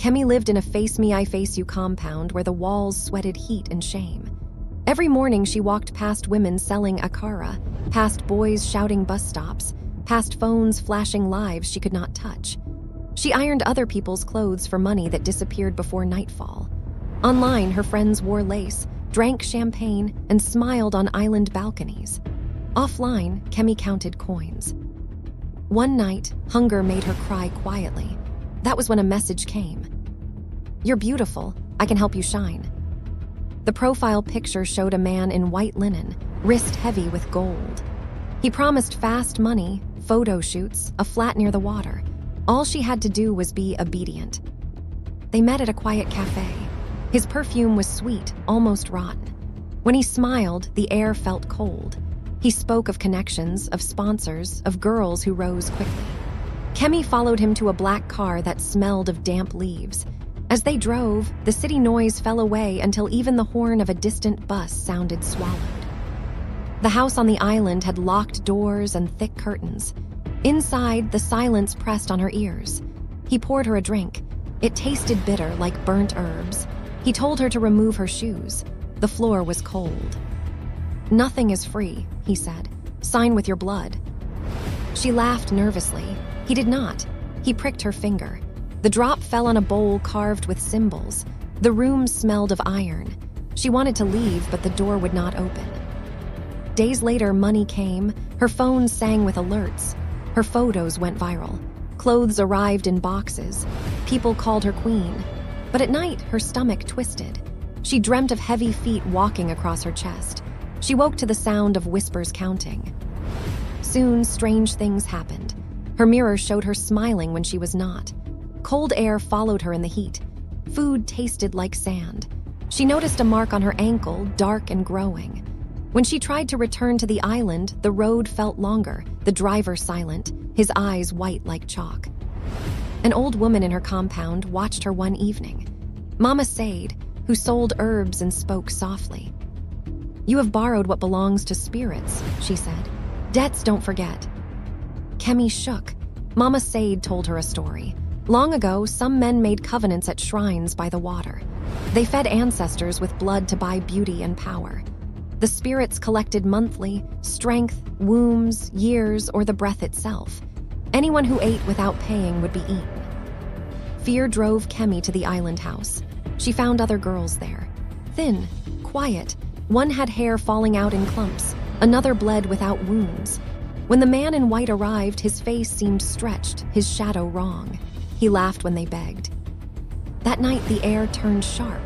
Kemi lived in a face-me-I-face-you compound where the walls sweated heat and shame. Every morning she walked past women selling akara, past boys shouting bus stops, past phones flashing lives she could not touch. She ironed other people's clothes for money that disappeared before nightfall. Online, her friends wore lace, drank champagne, and smiled on island balconies. Offline, Kemi counted coins. One night, hunger made her cry quietly. That was when a message came. "You're beautiful. I can help you shine." The profile picture showed a man in white linen, wrist heavy with gold. He promised fast money, photo shoots, a flat near the water. All she had to do was be obedient. They met at a quiet cafe. His perfume was sweet, almost rotten. When he smiled, the air felt cold. He spoke of connections, of sponsors, of girls who rose quickly. Kemi followed him to a black car that smelled of damp leaves. As they drove, the city noise fell away until even the horn of a distant bus sounded swallowed. The house on the island had locked doors and thick curtains. Inside, the silence pressed on her ears. He poured her a drink. It tasted bitter, like burnt herbs. He told her to remove her shoes. The floor was cold. "Nothing is free," he said. "Sign with your blood." She laughed nervously. He did not. He pricked her finger. The drop fell on a bowl carved with symbols. The room smelled of iron. She wanted to leave, but the door would not open. Days later, money came. Her phone sang with alerts. Her photos went viral. Clothes arrived in boxes. People called her queen. But at night, her stomach twisted. She dreamt of heavy feet walking across her chest. She woke to the sound of whispers counting. Soon, strange things happened. Her mirror showed her smiling when she was not. Cold air followed her in the heat. Food tasted like sand. She noticed a mark on her ankle, dark and growing. When she tried to return to the island, the road felt longer, the driver silent, his eyes white like chalk. An old woman in her compound watched her one evening. Mama Said, who sold herbs and spoke softly. "You have borrowed what belongs to spirits," she said. "Debts don't forget." Kemi shook. Mama Said told her a story. Long ago, some men made covenants at shrines by the water. They fed ancestors with blood to buy beauty and power. The spirits collected monthly, strength, wombs, years, or the breath itself. Anyone who ate without paying would be eaten. Fear drove Kemi to the island house. She found other girls there. Thin, quiet, one had hair falling out in clumps, another bled without wounds. When the man in white arrived, his face seemed stretched, his shadow wrong. He laughed when they begged. That night, the air turned sharp.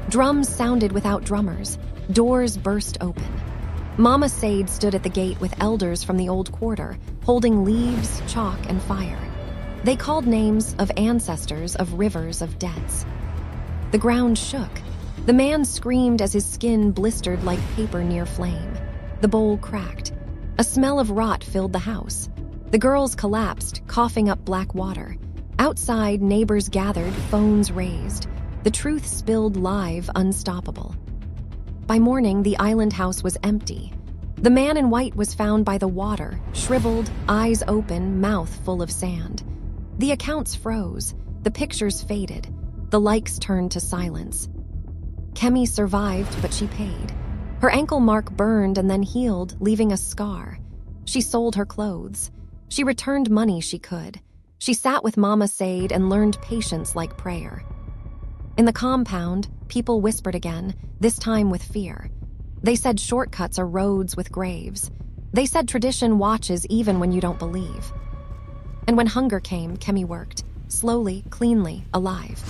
Drums sounded without drummers. Doors burst open. Mama Said stood at the gate with elders from the old quarter, holding leaves, chalk, and fire. They called names of ancestors, of rivers, of debts. The ground shook. The man screamed as his skin blistered like paper near flame. The bowl cracked. A smell of rot filled the house. The girls collapsed, coughing up black water. Outside, neighbors gathered, phones raised. The truth spilled live, unstoppable. By morning, the island house was empty. The man in white was found by the water, shriveled, eyes open, mouth full of sand. The accounts froze. The pictures faded. The likes turned to silence. Kemi survived, but she paid. Her ankle mark burned and then healed, leaving a scar. She sold her clothes. She returned money she could. She sat with Mama Said and learned patience like prayer. In the compound, people whispered again, this time with fear. They said shortcuts are roads with graves. They said tradition watches even when you don't believe. And when hunger came, Kemi worked, slowly, cleanly, alive.